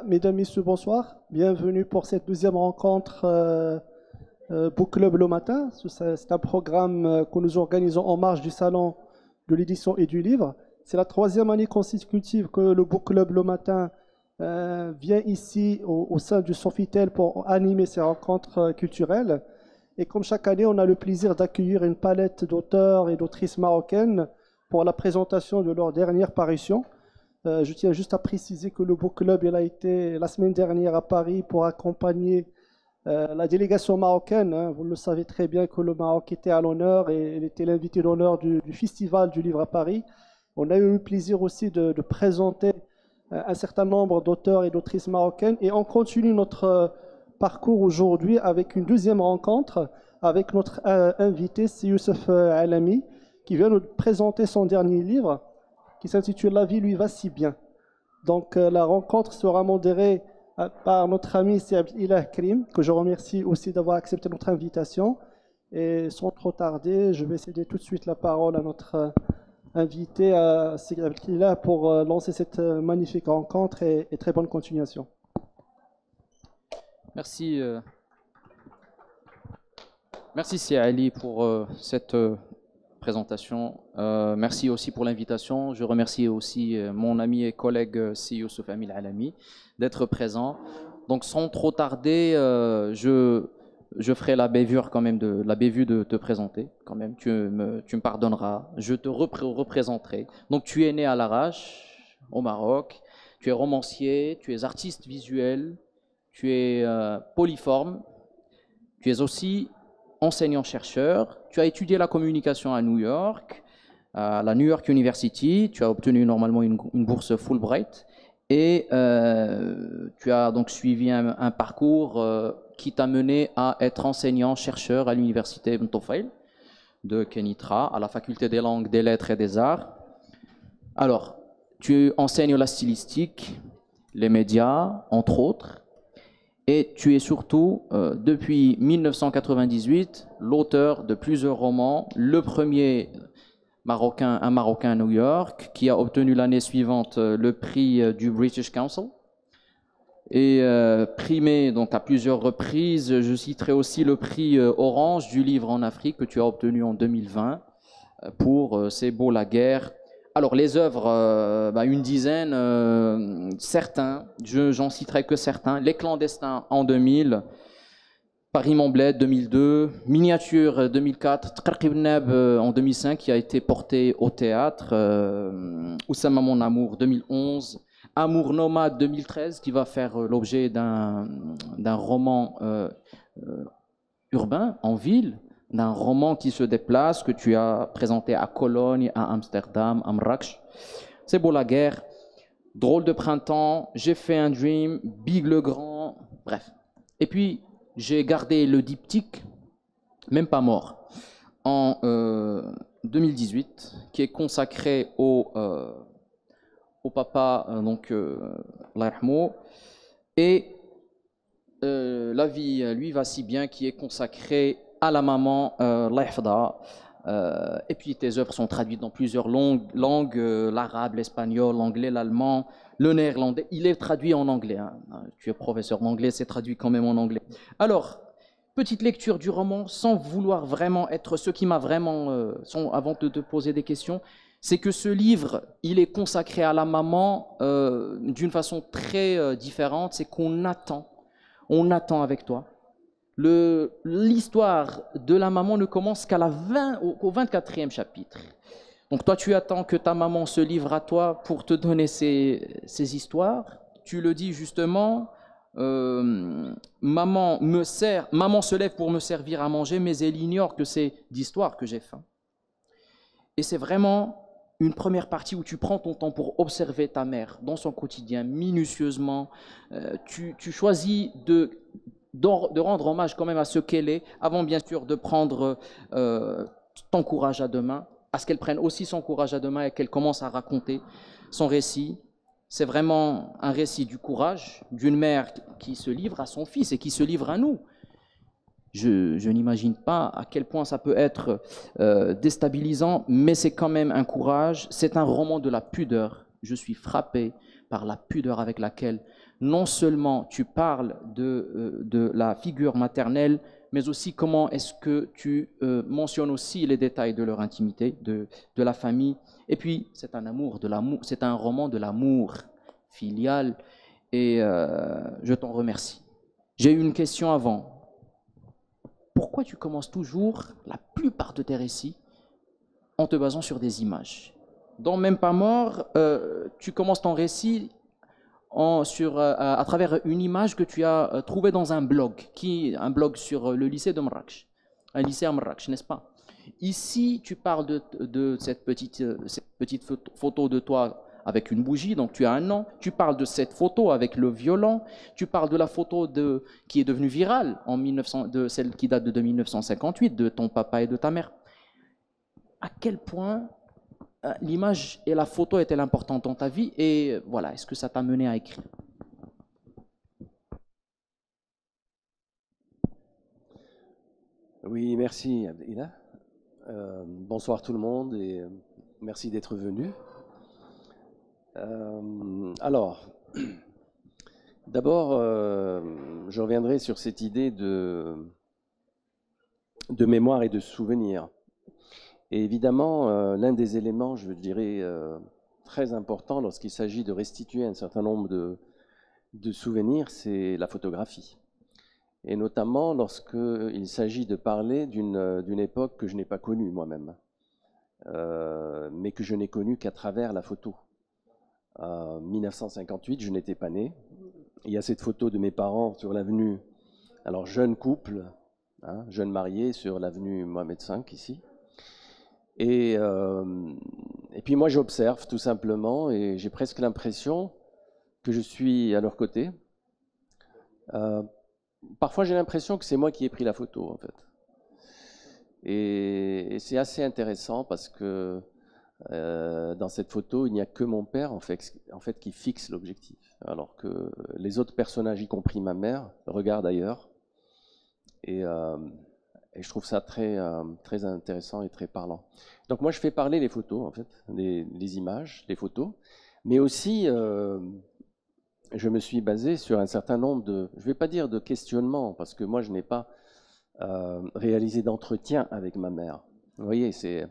Mesdames, Messieurs, bonsoir. Bienvenue pour cette deuxième rencontre Book Club le matin. C'est un programme que nous organisons en marge du salon de l'édition et du livre. C'est la troisième année consécutive que le Book Club le matin vient ici au sein du Sofitel pour animer ces rencontres culturelles. Et comme chaque année, on a le plaisir d'accueillir une palette d'auteurs et d'autrices marocaines pour la présentation de leur dernière parution. Je tiens juste à préciser que le Book Club il a été la semaine dernière à Paris pour accompagner la délégation marocaine. Hein. Vous le savez très bien que le Maroc était à l'honneur et il était l'invité d'honneur du Festival du Livre à Paris. On a eu le plaisir aussi de présenter un certain nombre d'auteurs et d'autrices marocaines et on continue notre parcours aujourd'hui avec une deuxième rencontre avec notre invité, c'est Youssef Alami, qui vient nous présenter son dernier livre qui s'intitule La vie lui va si bien. Donc la rencontre sera modérée par notre ami Saïd Ilah Krim, que je remercie aussi d'avoir accepté notre invitation. Et sans trop tarder, je vais céder tout de suite la parole à notre invité, Saïd Ilah, pour lancer cette magnifique rencontre et très bonne continuation. Merci, merci Saïd Ali pour cette présentation. Merci aussi pour l'invitation. Je remercie aussi mon ami et collègue Si Youssef Alami d'être présent. Donc sans trop tarder, je ferai la bévue quand même de te présenter quand même. Tu me pardonneras. Je te représenterai. Donc tu es né à Larache, au Maroc. Tu es romancier, tu es artiste visuel, tu es polyforme. Tu es aussi enseignant-chercheur, tu as étudié la communication à New York, à la New York University, tu as obtenu normalement une bourse Fulbright et tu as donc suivi un parcours qui t'a mené à être enseignant-chercheur à l'université Ibn Tufayl de Kenitra, à la faculté des langues, des lettres et des arts. Alors, tu enseignes la stylistique, les médias, entre autres. Et tu es surtout, depuis 1998, l'auteur de plusieurs romans. Le premier, un Marocain à New York, qui a obtenu l'année suivante le prix du British Council. Et primé donc, à plusieurs reprises. Je citerai aussi le prix Orange du livre en Afrique que tu as obtenu en 2020 pour C'est beau la guerre. Alors, les œuvres, une dizaine, certains, j'en citerai que certains. Les clandestins en 2000, Paris Montbled 2002, Miniature 2004, Tqarqibnab en 2005 qui a été porté au théâtre, Oussama mon amour 2011, Amour nomade 2013 qui va faire l'objet d'un roman urbain en ville, d'un roman qui se déplace, que tu as présenté à Cologne, à Amsterdam, à Marrakech. C'est beau la guerre, Drôle de printemps, J'ai fait un dream, Big le grand, bref. Et puis, j'ai gardé le diptyque, même pas mort, en 2018, qui est consacré au papa, donc, Allah yarhamou, et La vie lui va si bien, qui est consacré à la maman, et puis tes œuvres sont traduites dans plusieurs langues, l'arabe, l'espagnol, l'anglais, l'allemand, le néerlandais. Il est traduit en anglais. Hein. Tu es professeur d'anglais, c'est traduit quand même en anglais. Alors, petite lecture du roman, sans vouloir vraiment être ce qui m'a vraiment, avant de te poser des questions, c'est que ce livre, il est consacré à la maman d'une façon très différente. C'est qu'on attend avec toi. L'histoire de la maman ne commence qu'à au 24e chapitre. Donc toi, tu attends que ta maman se livre à toi pour te donner ces histoires. Tu le dis justement, maman se lève pour me servir à manger, mais elle ignore que c'est d'histoire que j'ai faim. Et c'est vraiment une première partie où tu prends ton temps pour observer ta mère dans son quotidien minutieusement. Tu choisis de rendre hommage quand même à ce qu'elle est, avant bien sûr de prendre ton courage à deux mains, à ce qu'elle prenne aussi son courage à deux mains et qu'elle commence à raconter son récit. C'est vraiment un récit du courage d'une mère qui se livre à son fils et qui se livre à nous. Je n'imagine pas à quel point ça peut être déstabilisant, mais c'est quand même un courage. C'est un roman de la pudeur. Je suis frappé par la pudeur avec laquelle non seulement tu parles de la figure maternelle, mais aussi comment est-ce que tu mentionnes aussi les détails de leur intimité, de la famille. Et puis, c'est un amour de l'amour, c'est un roman de l'amour filial, et je t'en remercie. J'ai eu une question avant. Pourquoi tu commences toujours la plupart de tes récits en te basant sur des images? Dans Même pas mort, tu commences ton récit à travers une image que tu as trouvée dans un blog sur le lycée de Marrakech, un lycée à Marrakech, n'est-ce pas? Ici, tu parles de cette petite photo de toi avec une bougie, donc tu as un an. Tu parles de cette photo avec le violon. Tu parles de la photo qui est devenue virale, de celle qui date de 1958, de ton papa et de ta mère. À quel point l'image et la photo est-elle importante dans ta vie, et voilà, est-ce que ça t'a mené à écrire? Oui, merci Abdelila. Bonsoir tout le monde et merci d'être venu. Alors, d'abord, je reviendrai sur cette idée de mémoire et de souvenir. Et évidemment, l'un des éléments, je dirais, très important lorsqu'il s'agit de restituer un certain nombre de souvenirs, c'est la photographie. Et notamment lorsqu'il s'agit de parler d'une époque que je n'ai pas connue moi-même, mais que je n'ai connue qu'à travers la photo. En 1958, je n'étais pas né. Il y a cette photo de mes parents sur l'avenue, alors jeune couple, hein, jeune marié sur l'avenue Mohamed V ici. Et puis moi j'observe tout simplement et j'ai presque l'impression que je suis à leur côté. Parfois j'ai l'impression que c'est moi qui ai pris la photo en fait. Et c'est assez intéressant parce que dans cette photo, il n'y a que mon père en fait qui fixe l'objectif, alors que les autres personnages, y compris ma mère, regardent ailleurs. Et je trouve ça très, très intéressant et très parlant. Donc moi, je fais parler les photos, en fait, les images, les photos, mais aussi, je me suis basé sur un certain nombre je ne vais pas dire de questionnements, parce que moi, je n'ai pas réalisé d'entretien avec ma mère. Vous voyez, c'est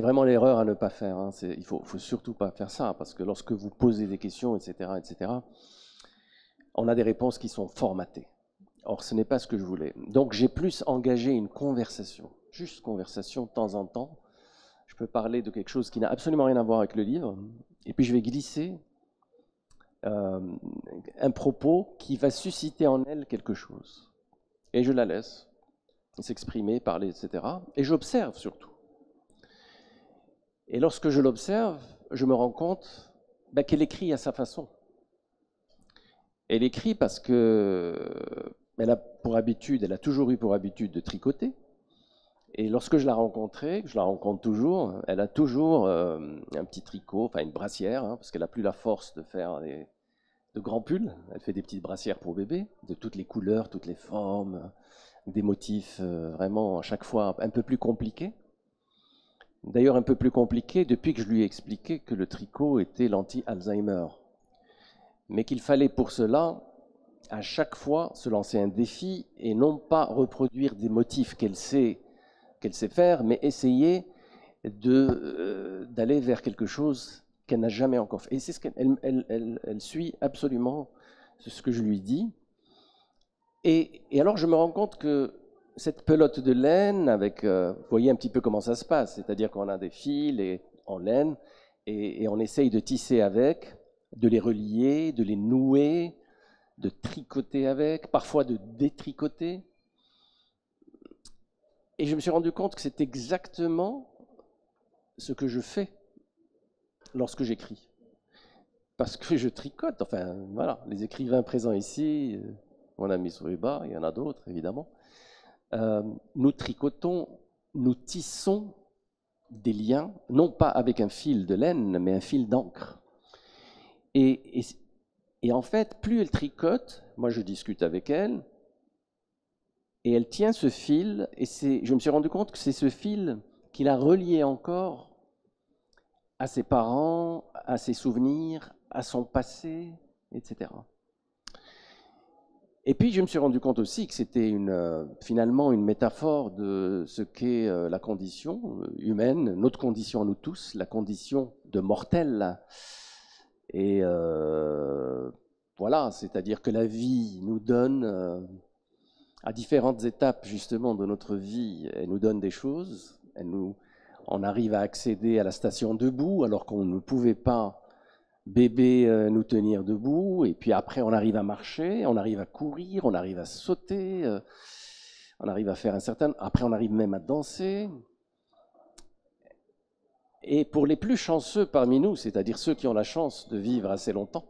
vraiment l'erreur à ne pas faire. Hein. Il ne faut surtout pas faire ça, parce que lorsque vous posez des questions, etc., on a des réponses qui sont formatées. Or, ce n'est pas ce que je voulais. Donc, j'ai plus engagé une conversation, juste conversation de temps en temps. Je peux parler de quelque chose qui n'a absolument rien à voir avec le livre, et puis je vais glisser un propos qui va susciter en elle quelque chose. Et je la laisse s'exprimer, parler, etc. Et j'observe surtout. Et lorsque je l'observe, je me rends compte qu'elle écrit à sa façon. Elle écrit parce que elle a toujours eu pour habitude de tricoter. Et lorsque je la rencontrais, je la rencontre toujours, elle a toujours un petit tricot, enfin une brassière, hein, parce qu'elle n'a plus la force de faire de grands pulls. Elle fait des petites brassières pour bébé, de toutes les couleurs, toutes les formes, des motifs vraiment à chaque fois un peu plus compliqués. D'ailleurs un peu plus compliqués depuis que je lui ai expliqué que le tricot était l'anti-Alzheimer. Mais qu'il fallait pour cela à chaque fois se lancer un défi et non pas reproduire des motifs qu'elle sait faire, mais essayer d'aller vers quelque chose qu'elle n'a jamais encore fait. Et c'est ce qu'elle elle suit absolument ce que je lui dis. Et alors je me rends compte que cette pelote de laine, vous voyez un petit peu comment ça se passe, c'est-à-dire qu'on a des fils en laine et on essaye de tisser avec, de les relier, de les nouer, de tricoter avec, parfois de détricoter. Et je me suis rendu compte que c'est exactement ce que je fais lorsque j'écris. Parce que je tricote, enfin voilà, les écrivains présents ici, mon ami Souiba, il y en a d'autres évidemment, nous tricotons, nous tissons des liens, non pas avec un fil de laine, mais un fil d'encre. Et en fait, plus elle tricote, moi je discute avec elle, et elle tient ce fil, et je me suis rendu compte que c'est ce fil qui l'a relié encore à ses parents, à ses souvenirs, à son passé, etc. Et puis je me suis rendu compte aussi que c'était finalement une métaphore de ce qu'est la condition humaine, notre condition à nous tous, la condition de mortel. Et voilà, c'est-à-dire que la vie nous donne, à différentes étapes justement de notre vie, elle nous donne des choses, on arrive à accéder à la station debout alors qu'on ne pouvait pas bébé nous tenir debout, et puis après on arrive à marcher, on arrive à courir, on arrive à sauter, on arrive à faire après on arrive même à danser. Et pour les plus chanceux parmi nous, c'est-à-dire ceux qui ont la chance de vivre assez longtemps,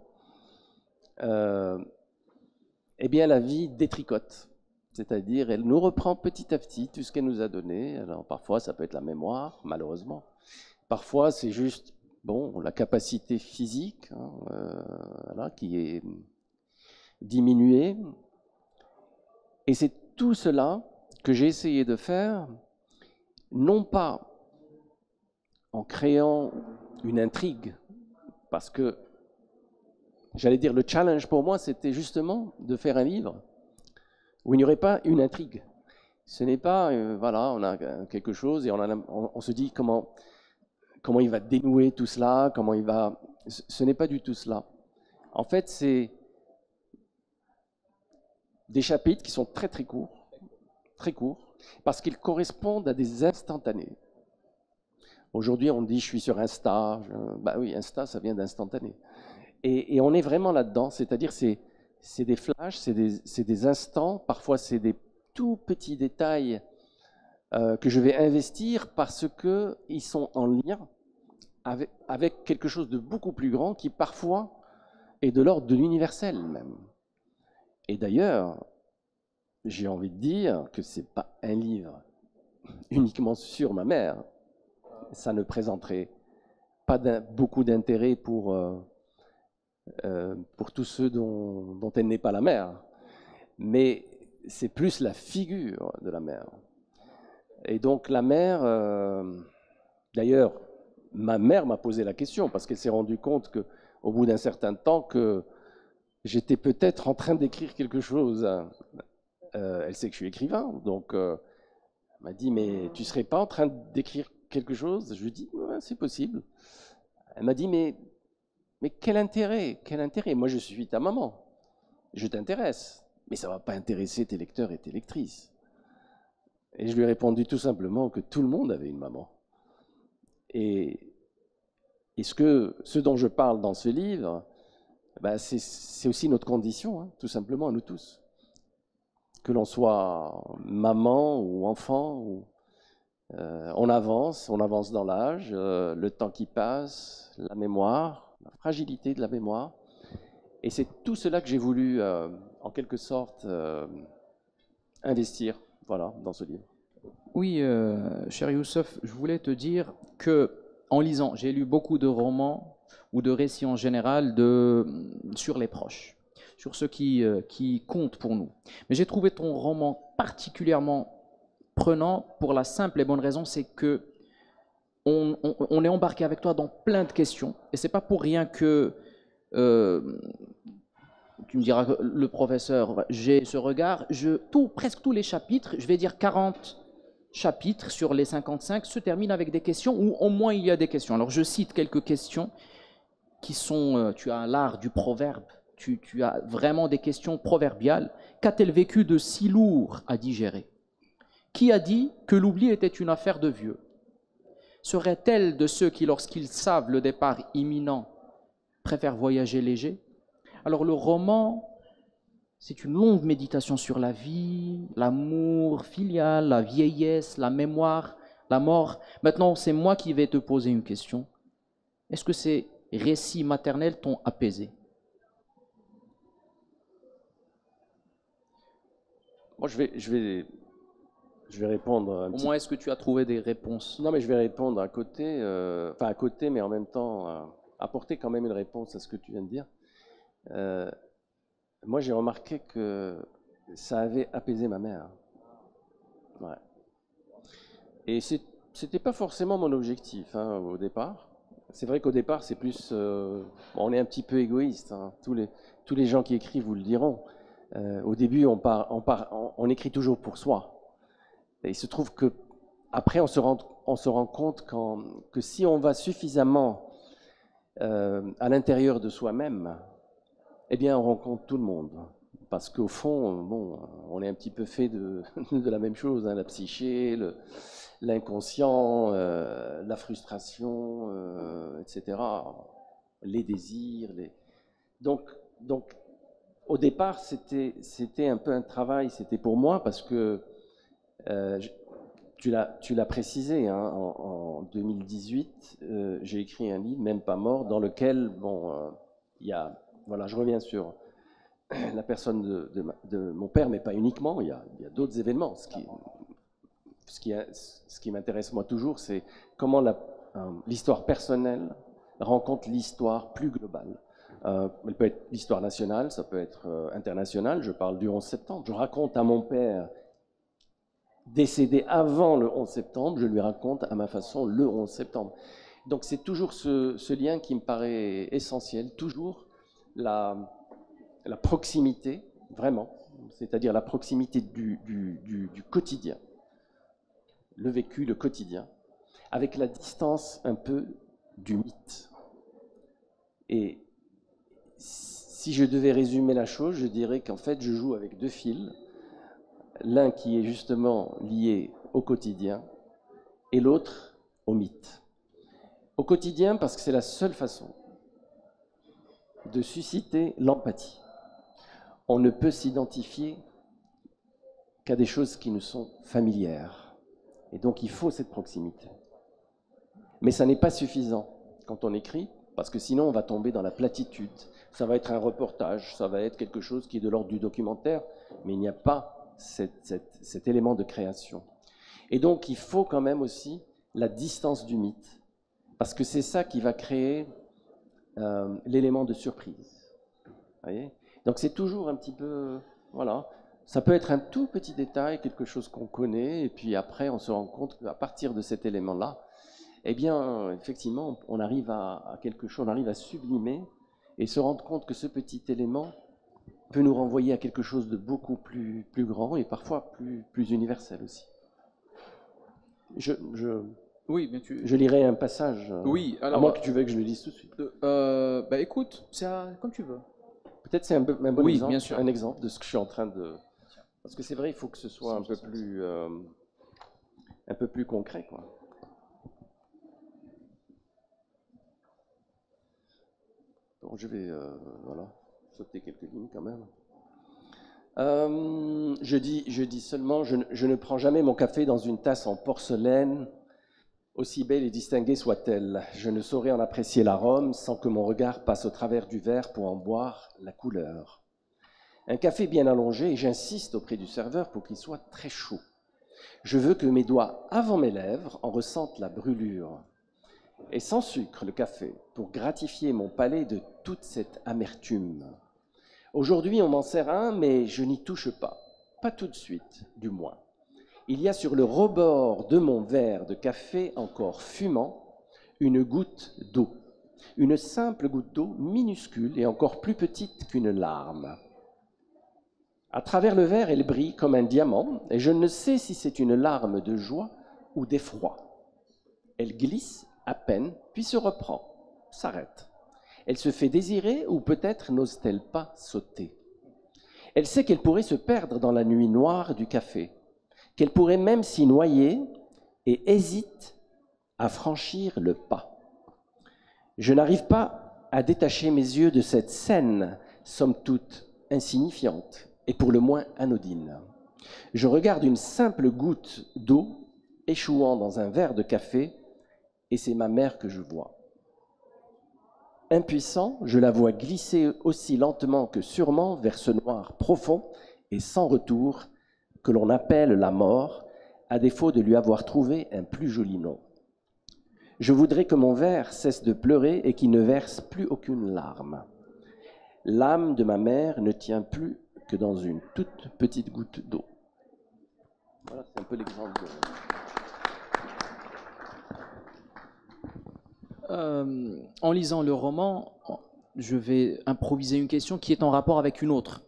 eh bien la vie détricote. C'est-à-dire elle nous reprend petit à petit tout ce qu'elle nous a donné. Alors parfois ça peut être la mémoire, malheureusement. Parfois c'est juste la capacité physique voilà, qui est diminuée. Et c'est tout cela que j'ai essayé de faire, non pas en créant une intrigue, parce que, j'allais dire, le challenge pour moi, c'était justement de faire un livre où il n'y aurait pas une intrigue. Ce n'est pas, voilà, on a quelque chose et on se dit comment il va dénouer tout cela, comment il va... Ce n'est pas du tout cela. En fait, c'est des chapitres qui sont très très courts, parce qu'ils correspondent à des instantanés. Aujourd'hui, on dit « je suis sur Insta ». Bah oui, Insta, ça vient d'instantané. Et on est vraiment là-dedans, c'est-à-dire c'est des flashs, c'est des instants, parfois c'est des tout petits détails que je vais investir parce qu'ils sont en lien avec quelque chose de beaucoup plus grand qui parfois est de l'ordre de l'universel même. Et d'ailleurs, j'ai envie de dire que ce n'est pas un livre uniquement sur ma mère. Ça ne présenterait pas beaucoup d'intérêt pour tous ceux dont elle n'est pas la mère. Mais c'est plus la figure de la mère. Et donc la mère, d'ailleurs, ma mère m'a posé la question parce qu'elle s'est rendue compte qu'au bout d'un certain temps que j'étais peut-être en train d'écrire quelque chose. Elle sait que je suis écrivain, donc elle m'a dit « mais tu ne serais pas en train d'écrire quelque chose ?» Je lui ai dit ouais, « c'est possible ». Elle m'a dit « mais quel intérêt? Quel intérêt? Moi je suis ta maman, je t'intéresse, mais ça ne va pas intéresser tes lecteurs et tes lectrices. » Et je lui ai répondu tout simplement que tout le monde avait une maman. Et ce dont je parle dans ce livre, ben c'est aussi notre condition, hein, tout simplement, à nous tous. Que l'on soit maman ou enfant, on avance dans l'âge, le temps qui passe, la mémoire, la fragilité de la mémoire. Et c'est tout cela que j'ai voulu, en quelque sorte, investir dans ce livre. Oui, cher Youssef, je voulais te dire que, en lisant, j'ai lu beaucoup de romans ou de récits en général sur les proches, sur ceux qui comptent pour nous. Mais j'ai trouvé ton roman particulièrement prenant pour la simple et bonne raison, c'est que on est embarqué avec toi dans plein de questions. Et c'est pas pour rien que tu me diras que le professeur, j'ai ce regard, presque tous les chapitres, je vais dire 40 chapitres sur les 55, se terminent avec des questions, ou au moins il y a des questions. Alors je cite quelques questions qui sont, tu as l'art du proverbe, tu as vraiment des questions proverbiales. Qu'a-t-elle vécu de si lourd à digérer? Qui a dit que l'oubli était une affaire de vieux? Serait-elle de ceux qui, lorsqu'ils savent le départ imminent, préfèrent voyager léger? Alors le roman, c'est une longue méditation sur la vie, l'amour filial, la vieillesse, la mémoire, la mort. Maintenant, c'est moi qui vais te poser une question. Est-ce que ces récits maternels t'ont apaisé? Moi, je vais répondre Au moins, est-ce que tu as trouvé des réponses? Non, mais je vais répondre à côté, mais en même temps, apporter quand même une réponse à ce que tu viens de dire. Moi, j'ai remarqué que ça avait apaisé ma mère. Ouais. Et c'était pas forcément mon objectif au départ. C'est vrai qu'au départ, c'est plus... on est un petit peu égoïste. Tous les gens qui écrivent vous le diront. Au début, on écrit toujours pour soi. Et il se trouve que après, on se rend compte que si on va suffisamment à l'intérieur de soi-même, eh bien, on rencontre tout le monde. Parce qu'au fond, bon, on est un petit peu fait de la même chose, hein, la psyché, l'inconscient, la frustration, etc., les désirs. Donc, au départ, c'était un peu un travail, c'était pour moi, parce que tu l'as précisé, hein, en 2018, j'ai écrit un livre, Même pas mort, dans lequel, bon, il y a, voilà, je reviens sur la personne de mon père, mais pas uniquement, il y a d'autres événements. Ce qui m'intéresse moi toujours, c'est comment l'histoire personnelle rencontre l'histoire plus globale. Elle peut être l'histoire nationale, ça peut être internationale. Je parle du 11 septembre. Je raconte à mon père, décédé avant le 11 septembre, je lui raconte à ma façon le 11 septembre. Donc c'est toujours ce lien qui me paraît essentiel, toujours la proximité, vraiment, c'est-à-dire la proximité du quotidien, le vécu, le quotidien, avec la distance un peu du mythe. Et si je devais résumer la chose, je dirais qu'en fait, je joue avec deux fils, l'un qui est justement lié au quotidien et l'autre au mythe. Au quotidien, parce que c'est la seule façon de susciter l'empathie. On ne peut s'identifier qu'à des choses qui nous sont familières. Et donc, il faut cette proximité. Mais ça n'est pas suffisant quand on écrit, parce que sinon, on va tomber dans la platitude. Ça va être un reportage, ça va être quelque chose qui est de l'ordre du documentaire, mais il n'y a pas cet élément de création. Et donc, il faut quand même aussi la distance du mythe, parce que c'est ça qui va créer l'élément de surprise. Vous voyez ? Donc c'est toujours un petit peu, voilà, ça peut être un tout petit détail, quelque chose qu'on connaît, et puis après on se rend compte qu'à partir de cet élément-là, eh bien, effectivement, on arrive à quelque chose, on arrive à sublimer et se rendre compte que ce petit élément peut nous renvoyer à quelque chose de beaucoup plus grand et parfois plus universel aussi. Oui, mais je lirai un passage, oui, alors, à moins que tu veuilles que je le dise tout de suite. Bah écoute, comme tu veux. Peut-être c'est un bon oui, exemple, bien sûr. un exemple de ce que je suis en train de... Parce que c'est vrai, il faut que ce soit un peu plus concret, quoi. Donc je vais voilà, sauter quelques lignes quand même. Je dis seulement, je ne prends jamais mon café dans une tasse en porcelaine, aussi belle et distinguée soit-elle. Je ne saurais en apprécier l'arôme sans que mon regard passe au travers du verre pour en boire la couleur. Un café bien allongé, et j'insiste auprès du serveur pour qu'il soit très chaud. Je veux que mes doigts avant mes lèvres en ressentent la brûlure. Et sans sucre, le café, pour gratifier mon palais de toute cette amertume. Aujourd'hui, on m'en sert un, mais je n'y touche pas. Pas tout de suite, du moins. Il y a sur le rebord de mon verre de café encore fumant une goutte d'eau. Une simple goutte d'eau minuscule et encore plus petite qu'une larme. À travers le verre, elle brille comme un diamant et je ne sais si c'est une larme de joie ou d'effroi. Elle glisse à peine, puis se reprend, s'arrête. Elle se fait désirer ou peut-être n'ose-t-elle pas sauter. Elle sait qu'elle pourrait se perdre dans la nuit noire du café, qu'elle pourrait même s'y noyer et hésite à franchir le pas. Je n'arrive pas à détacher mes yeux de cette scène, somme toute insignifiante et pour le moins anodine. Je regarde une simple goutte d'eau échouant dans un verre de café et c'est ma mère que je vois. Impuissant, je la vois glisser aussi lentement que sûrement vers ce noir profond et sans retour que l'on appelle la mort, à défaut de lui avoir trouvé un plus joli nom. Je voudrais que mon verre cesse de pleurer et qu'il ne verse plus aucune larme. L'âme de ma mère ne tient plus que dans une toute petite goutte d'eau. Voilà, c'est un peu l'exemple de... En lisant le roman, je vais improviser une question qui est en rapport avec une autre.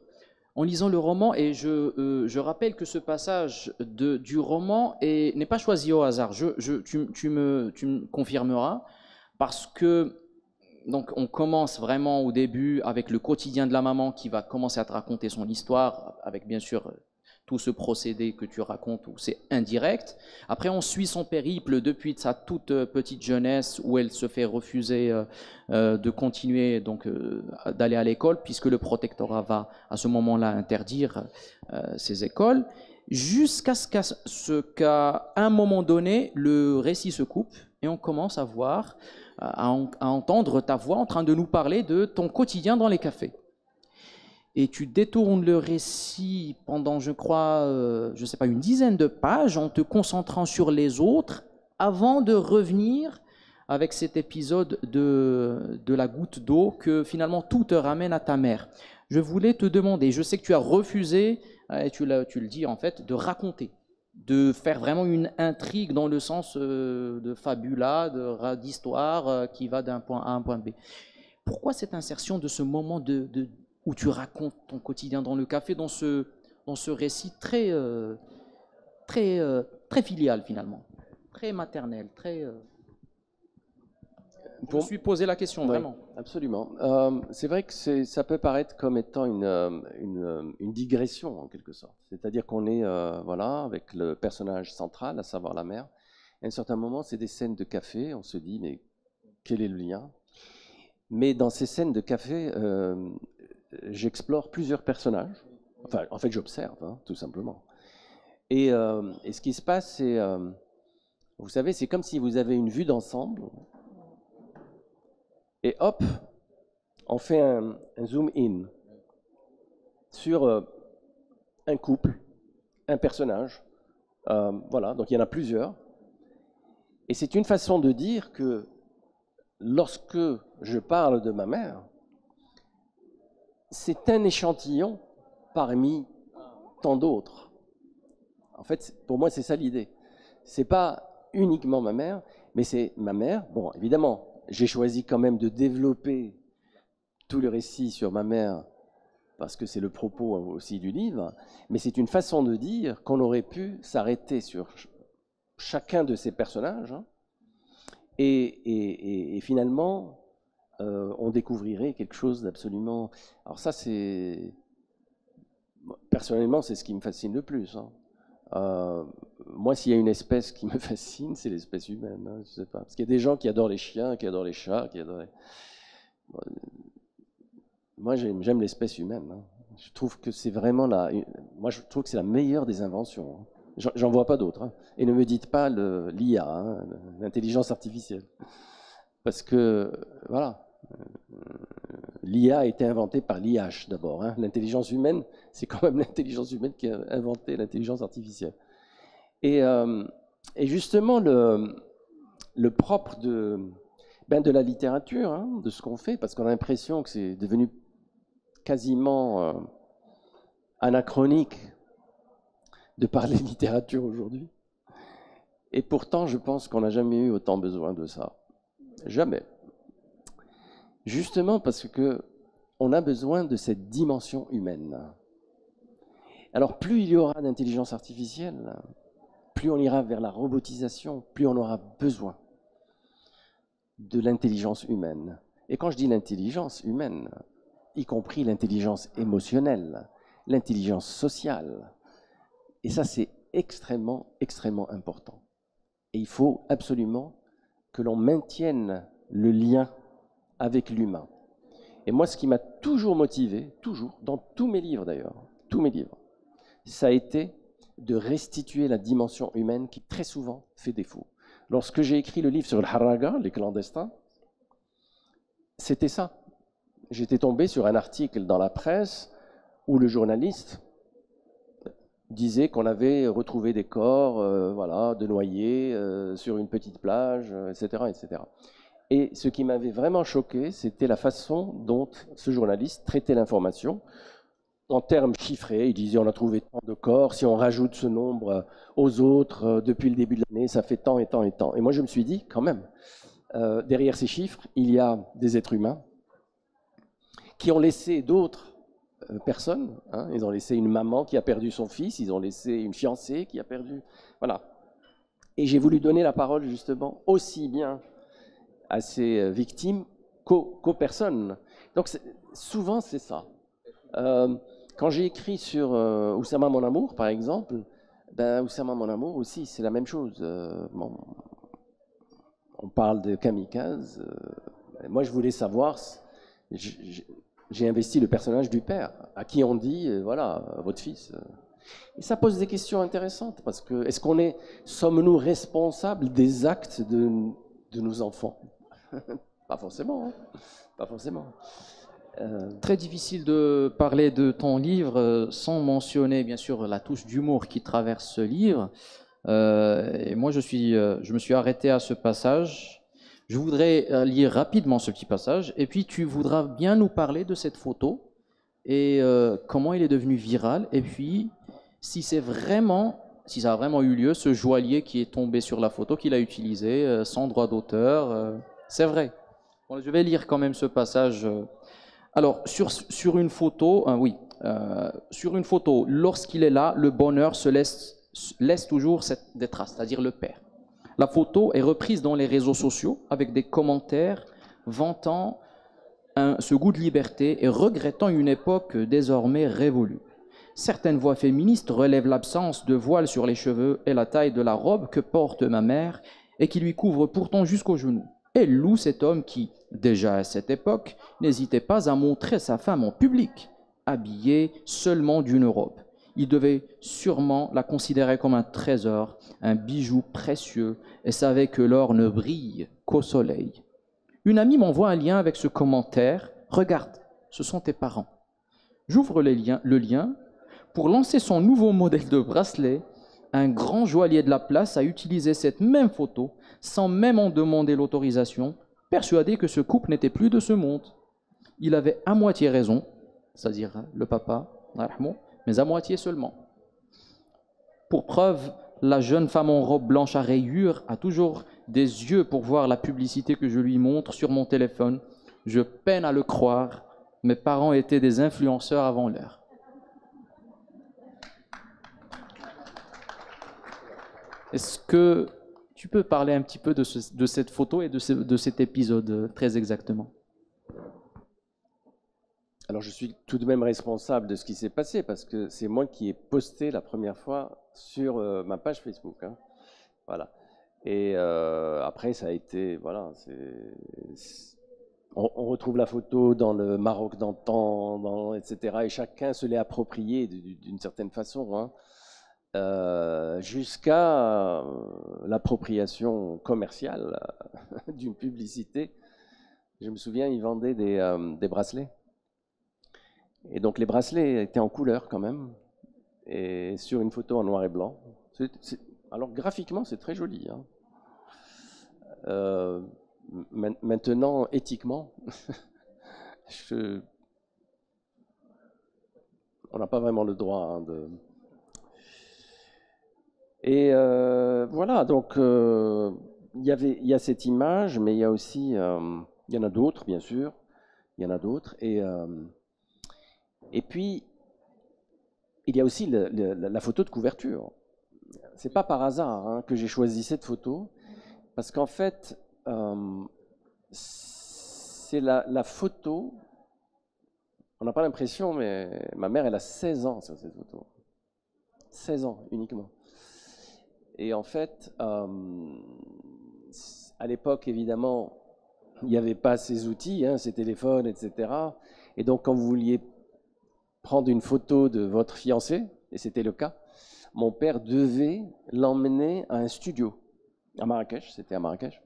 en lisant le roman, et je rappelle que ce passage du roman n'est pas choisi au hasard. Tu me confirmeras, parce que donc on commence vraiment au début avec le quotidien de la maman qui va commencer à te raconter son histoire, avec bien sûr tout ce procédé que tu racontes où c'est indirect. Après, on suit son périple depuis sa toute petite jeunesse où elle se fait refuser de continuer donc d'aller à l'école puisque le protectorat va à ce moment-là interdire ces écoles, jusqu'à ce qu'à un moment donné, le récit se coupe et on commence à voir, à entendre ta voix en train de nous parler de ton quotidien dans les cafés. Et tu détournes le récit pendant, je crois, je ne sais pas, une dizaine de pages en te concentrant sur les autres avant de revenir avec cet épisode de la goutte d'eau que finalement tout te ramène à ta mère. Je voulais te demander, je sais que tu as refusé, et tu le dis en fait, de raconter, de faire vraiment une intrigue dans le sens de fabula, d'histoire qui va d'un point A à un point B. Pourquoi cette insertion de ce moment où tu racontes ton quotidien dans le café, dans ce récit très filial finalement, très maternel, très... Je me suis posé la question, oui, vraiment. Absolument. C'est vrai que ça peut paraître comme étant une digression en quelque sorte. C'est-à-dire qu'on est, voilà, avec le personnage central, à savoir la mère. À un certain moment, c'est des scènes de café, on se dit, mais quel est le lien? Mais dans ces scènes de café, j'explore plusieurs personnages. Enfin, en fait, j'observe, hein, tout simplement. Et ce qui se passe, c'est, vous savez, c'est comme si vous avez une vue d'ensemble, et hop, on fait un zoom in sur un couple, un personnage. Voilà, donc il y en a plusieurs. Et c'est une façon de dire que lorsque je parle de ma mère, c'est un échantillon parmi tant d'autres. En fait, pour moi, c'est ça l'idée. C'est pas uniquement ma mère, mais c'est ma mère. Bon, évidemment, j'ai choisi quand même de développer tout le récit sur ma mère parce que c'est le propos aussi du livre, mais c'est une façon de dire qu'on aurait pu s'arrêter sur chacun de ces personnages, hein, et finalement, on découvrirait quelque chose d'absolument... Alors ça, c'est... Personnellement, c'est ce qui me fascine le plus, hein. Moi, s'il y a une espèce qui me fascine, c'est l'espèce humaine, hein, je sais pas. Parce qu'il y a des gens qui adorent les chiens, qui adorent les chats, qui adorent... Moi, j'aime l'espèce humaine, hein. Je trouve que c'est vraiment moi, je trouve que c'est la meilleure des inventions, hein. J'en vois pas d'autres, hein. Et ne me dites pas l'IA, hein, l'intelligence artificielle. Parce que, voilà, l'IA a été inventée par l'IH d'abord, hein. L'intelligence humaine, c'est quand même l'intelligence humaine qui a inventé l'intelligence artificielle. Et justement, le propre de la littérature, hein, de ce qu'on fait, parce qu'on a l'impression que c'est devenu quasiment anachronique de parler de littérature aujourd'hui. Et pourtant, je pense qu'on n'a jamais eu autant besoin de ça. Jamais. Justement parce qu'on a besoin de cette dimension humaine. Alors, plus il y aura d'intelligence artificielle, plus on ira vers la robotisation, plus on aura besoin de l'intelligence humaine. Et quand je dis l'intelligence humaine, y compris l'intelligence émotionnelle, l'intelligence sociale, et ça c'est extrêmement, extrêmement important. Et il faut absolument que l'on maintienne le lien avec l'humain. Et moi, ce qui m'a toujours motivé, toujours, dans tous mes livres d'ailleurs, tous mes livres, ça a été de restituer la dimension humaine qui très souvent fait défaut. Lorsque j'ai écrit le livre sur le Haraga, les clandestins, c'était ça. J'étais tombé sur un article dans la presse où le journaliste disait qu'on avait retrouvé des corps voilà, de noyés sur une petite plage, etc., etc. Et ce qui m'avait vraiment choqué, c'était la façon dont ce journaliste traitait l'information en termes chiffrés. Il disait on a trouvé tant de corps, si on rajoute ce nombre aux autres depuis le début de l'année, ça fait tant et tant et tant. Et moi je me suis dit quand même, derrière ces chiffres, il y a des êtres humains qui ont laissé d'autres personnes. Hein. Ils ont laissé une maman qui a perdu son fils, ils ont laissé une fiancée qui a perdu... Voilà. Et j'ai voulu donner la parole justement aussi bien à ces victimes qu'aux personnes. Donc souvent c'est ça. Quand j'ai écrit sur Oussama mon amour par exemple, ben, Oussama mon amour aussi c'est la même chose. Bon, on parle de kamikaze. Moi je voulais savoir, j'ai investi le personnage du père, à qui on dit voilà votre fils. Et ça pose des questions intéressantes parce que sommes-nous responsables des actes de nos enfants? Pas forcément, hein. Pas forcément. Très difficile de parler de ton livre sans mentionner bien sûr la touche d'humour qui traverse ce livre. Et moi je me suis arrêté à ce passage. Je voudrais lire rapidement ce petit passage et puis tu voudras bien nous parler de cette photo et comment il est devenu viral et puis si ça a vraiment eu lieu, ce joaillier qui est tombé sur la photo qu'il a utilisé sans droit d'auteur. C'est vrai. Bon, je vais lire quand même ce passage. Alors, sur une photo, sur une photo, lorsqu'il est là, le bonheur laisse toujours des traces, c'est-à-dire le père. La photo est reprise dans les réseaux sociaux avec des commentaires vantant ce goût de liberté et regrettant une époque désormais révolue. Certaines voix féministes relèvent l'absence de voile sur les cheveux et la taille de la robe que porte ma mère et qui lui couvre pourtant jusqu'aux genoux. Elle loue cet homme qui, déjà à cette époque, n'hésitait pas à montrer sa femme en public, habillée seulement d'une robe. Il devait sûrement la considérer comme un trésor, un bijou précieux, et savait que l'or ne brille qu'au soleil. Une amie m'envoie un lien avec ce commentaire. « Regarde, ce sont tes parents. » J'ouvre le lien. Pour lancer son nouveau modèle de bracelet, un grand joaillier de la place a utilisé cette même photo sans même en demander l'autorisation, persuadé que ce couple n'était plus de ce monde. Il avait à moitié raison, c'est-à-dire le papa, mais à moitié seulement. Pour preuve, la jeune femme en robe blanche à rayures a toujours des yeux pour voir la publicité que je lui montre sur mon téléphone. Je peine à le croire, mes parents étaient des influenceurs avant l'heure. Est-ce que tu peux parler un petit peu de cette photo et de cet épisode très exactement? Alors je suis tout de même responsable de ce qui s'est passé parce que c'est moi qui ai posté la première fois sur ma page Facebook. Hein. Voilà. Et après ça a été, voilà, on retrouve la photo dans le Maroc d'antan, etc. Et chacun se l'est approprié d'une certaine façon. Hein. Jusqu'à l'appropriation commerciale d'une publicité. Je me souviens, ils vendaient des bracelets. Et donc les bracelets étaient en couleur quand même, et sur une photo en noir et blanc. Alors graphiquement, c'est très joli. Hein. Maintenant, éthiquement, on n'a pas vraiment le droit de... Et voilà, donc il y a cette image, mais il y a aussi, il y en a d'autres, bien sûr, il y en a d'autres, et puis il y a aussi la photo de couverture. C'est pas par hasard hein, que j'ai choisi cette photo, parce qu'en fait, c'est la photo, on n'a pas l'impression, mais ma mère, elle a 16 ans sur cette photo. 16 ans uniquement. Et en fait, à l'époque, évidemment, il n'y avait pas ces outils, hein, ces téléphones, etc. Et donc, quand vous vouliez prendre une photo de votre fiancé, et c'était le cas, mon père devait l'emmener à un studio, à Marrakech, c'était à Marrakech.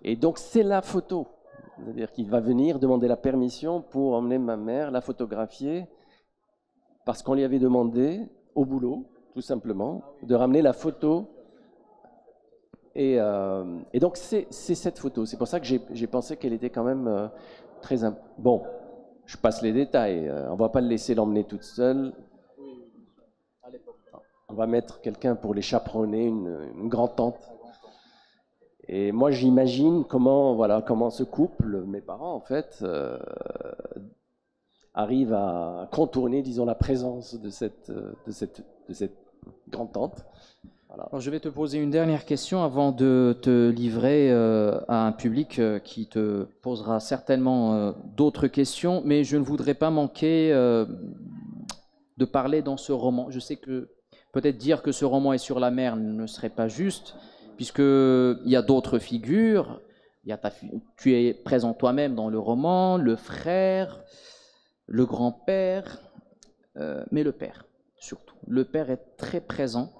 Et donc, c'est la photo. C'est-à-dire qu'il va venir demander la permission pour emmener ma mère, la photographier, parce qu'on lui avait demandé, au boulot, tout simplement, de ramener la photo. Et donc, c'est cette photo. C'est pour ça que j'ai pensé qu'elle était quand même très... Bon, je passe les détails. On ne va pas le laisser l'emmener toute seule. On va mettre quelqu'un pour les chaperonner, une grand-tante. Et moi, j'imagine comment ce couple, mes parents, en fait, arrive à contourner, disons, la présence de cette grand-tante. Voilà. Alors, je vais te poser une dernière question avant de te livrer à un public qui te posera certainement d'autres questions, mais je ne voudrais pas manquer de parler dans ce roman. Je sais que peut-être dire que ce roman est sur la mer ne serait pas juste, puisqu'il y a d'autres figures. Tu es présent toi-même dans le roman, le frère, le grand-père, mais le père surtout. Le père est très présent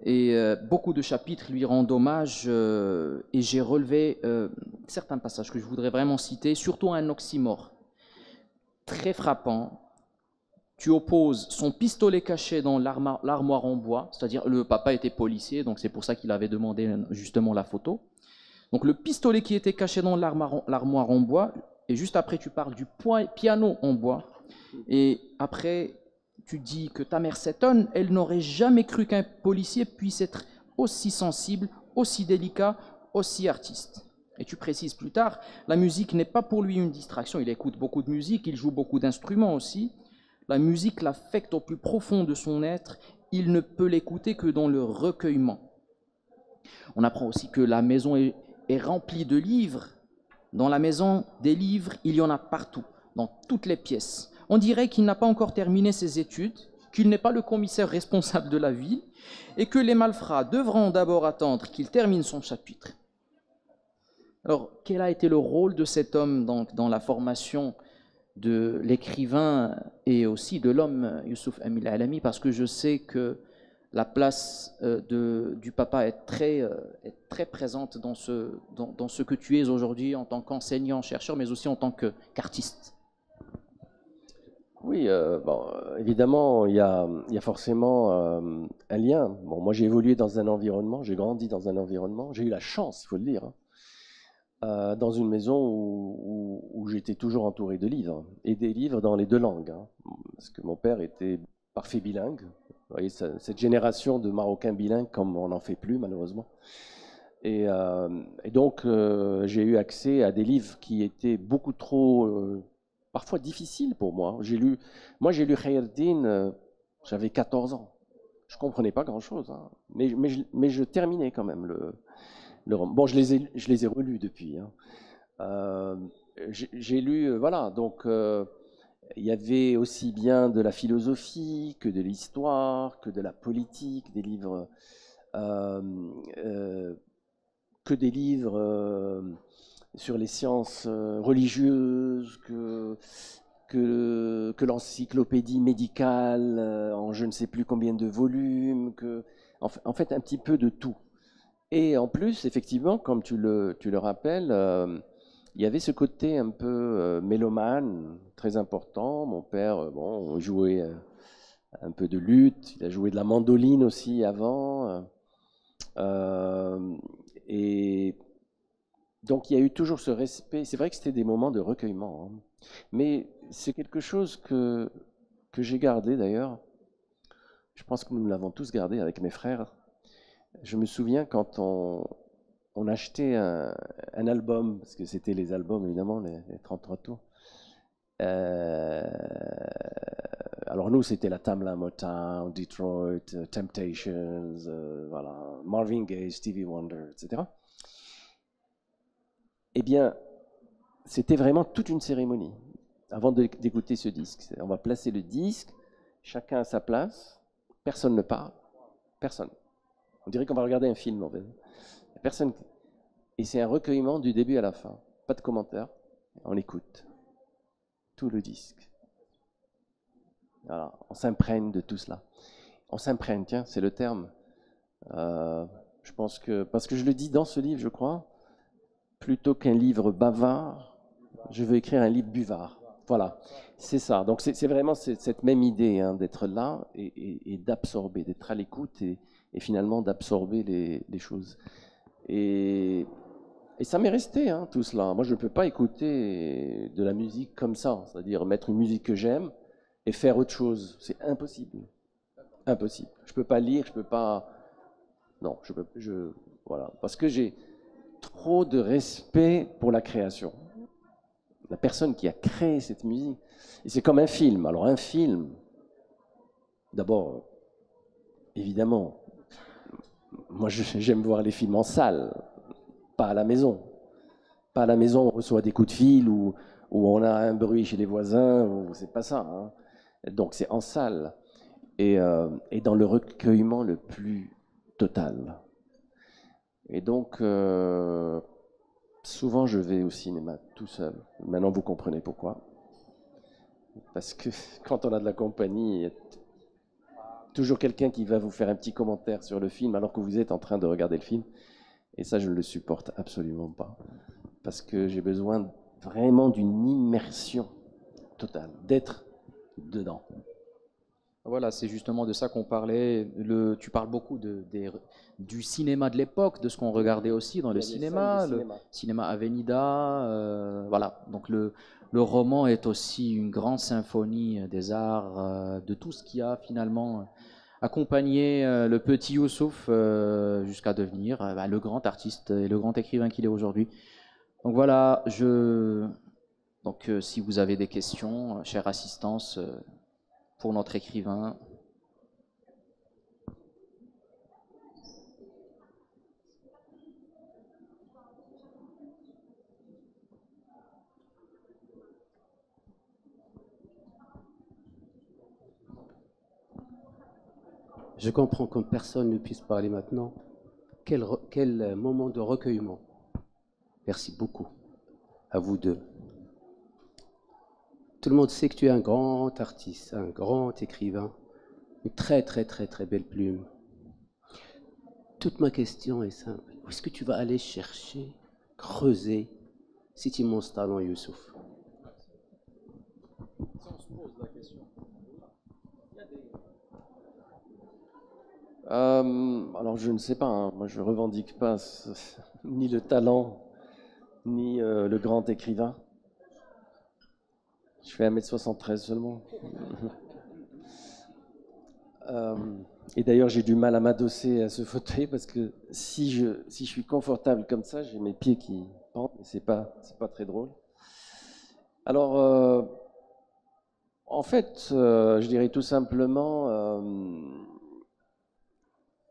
et beaucoup de chapitres lui rendent hommage et j'ai relevé certains passages que je voudrais vraiment citer, surtout un oxymore très frappant. Tu opposes son pistolet caché dans l'armoire en bois, c'est-à-dire le papa était policier, donc c'est pour ça qu'il avait demandé justement la photo. Donc le pistolet qui était caché dans l'armoire en bois, et juste après tu parles du piano en bois, et après tu dis que ta mère s'étonne, elle n'aurait jamais cru qu'un policier puisse être aussi sensible, aussi délicat, aussi artiste. Et tu précises plus tard, la musique n'est pas pour lui une distraction, il écoute beaucoup de musique, il joue beaucoup d'instruments aussi. La musique l'affecte au plus profond de son être, il ne peut l'écouter que dans le recueillement. On apprend aussi que la maison est remplie de livres. Dans la maison des livres, il y en a partout, dans toutes les pièces. On dirait qu'il n'a pas encore terminé ses études, qu'il n'est pas le commissaire responsable de la ville, et que les malfrats devront d'abord attendre qu'il termine son chapitre. Alors, quel a été le rôle de cet homme dans la formation de l'écrivain et aussi de l'homme Youssouf Amil Alami, parce que je sais que la place du papa est très présente dans ce que tu es aujourd'hui en tant qu'enseignant, chercheur, mais aussi en tant qu'artiste. Oui, évidemment, il y a forcément un lien. Bon, moi, j'ai évolué dans un environnement, j'ai grandi dans un environnement, j'ai eu la chance, il faut le dire, dans une maison où j'étais toujours entouré de livres, et des livres dans les deux langues, parce que mon père était parfait bilingue. Vous voyez, cette génération de Marocains bilingues, comme on n'en fait plus malheureusement. Et donc, j'ai eu accès à des livres qui étaient beaucoup trop, parfois difficiles pour moi. J'ai lu Khayr-Din, j'avais 14 ans. Je ne comprenais pas grand-chose, mais je terminais quand même le roman. Bon, je les ai relus depuis. J'ai lu, voilà, donc il y avait aussi bien de la philosophie que de l'histoire, que de la politique, des livres, que des livres sur les sciences religieuses, que l'encyclopédie médicale en je ne sais plus combien de volumes, en fait un petit peu de tout. Et en plus, effectivement, comme tu le rappelles, il y avait ce côté un peu mélomane, très important. Mon père, bon, jouait un peu de luth, il a joué de la mandoline aussi avant. Et donc il y a eu toujours ce respect. C'est vrai que c'était des moments de recueillement, mais c'est quelque chose que j'ai gardé d'ailleurs. Je pense que nous l'avons tous gardé avec mes frères. Je me souviens quand on achetait un album, parce que c'était les albums évidemment, les 33 tours. Alors nous, c'était la Tamla Motown, Detroit, Temptations, voilà, Marvin Gaye, Stevie Wonder, etc. Eh bien, c'était vraiment toute une cérémonie avant d'écouter ce disque. On va placer le disque, chacun à sa place, personne ne parle, personne. On dirait qu'on va regarder un film en fait. Personne. Et c'est un recueillement du début à la fin. Pas de commentaires. On écoute tout le disque. Voilà. On s'imprègne de tout cela. On s'imprègne, tiens, c'est le terme. Je pense que, parce que je le dis dans ce livre, je crois, plutôt qu'un livre bavard, je veux écrire un livre buvard. Voilà, c'est ça. Donc c'est vraiment cette même idée d'être là et d'absorber, d'être à l'écoute et finalement d'absorber les choses. Et ça m'est resté, tout cela. Moi, je ne peux pas écouter de la musique comme ça, c'est-à-dire mettre une musique que j'aime et faire autre chose. C'est impossible. Impossible. Je ne peux pas lire, je ne peux pas... Non, voilà. Parce que j'ai trop de respect pour la création. la personne qui a créé cette musique. Et c'est comme un film. Alors un film, d'abord, évidemment, moi j'aime voir les films en salle, pas à la maison. Pas à la maison, on reçoit des coups de fil ou on a un bruit chez les voisins, c'est pas ça. Hein. Donc c'est en salle et dans le recueillement le plus total. Et donc, souvent je vais au cinéma tout seul. Maintenant vous comprenez pourquoi. Parce que quand on a de la compagnie, il y a toujours quelqu'un qui va vous faire un petit commentaire sur le film alors que vous êtes en train de regarder le film. Et ça, je ne le supporte absolument pas. Parce que j'ai besoin vraiment d'une immersion totale, d'être dedans. Voilà, c'est justement de ça qu'on parlait. Tu parles beaucoup du cinéma de l'époque, de ce qu'on regardait aussi dans le cinéma, le cinéma Avenida. Voilà, donc le roman est aussi une grande symphonie des arts, de tout ce qui a finalement accompagné le petit Youssouf jusqu'à devenir le grand artiste et le grand écrivain qu'il est aujourd'hui. Donc voilà, si vous avez des questions, chère assistance, pour notre écrivain. Je comprends que personne ne puisse parler maintenant. Quel moment de recueillement. Merci beaucoup à vous deux. Tout le monde sait que tu es un grand artiste, un grand écrivain, une très très très très belle plume. Toute ma question est simple. Où est-ce que tu vas aller chercher, creuser cet immense talent, Youssouf? Alors je ne sais pas, hein. Moi je ne revendique pas ni le talent, ni le grand écrivain. Je fais 1m73 seulement. Et d'ailleurs j'ai du mal à m'adosser à ce fauteuil parce que si je suis confortable comme ça, j'ai mes pieds qui pendent et c'est pas très drôle. Alors en fait, je dirais tout simplement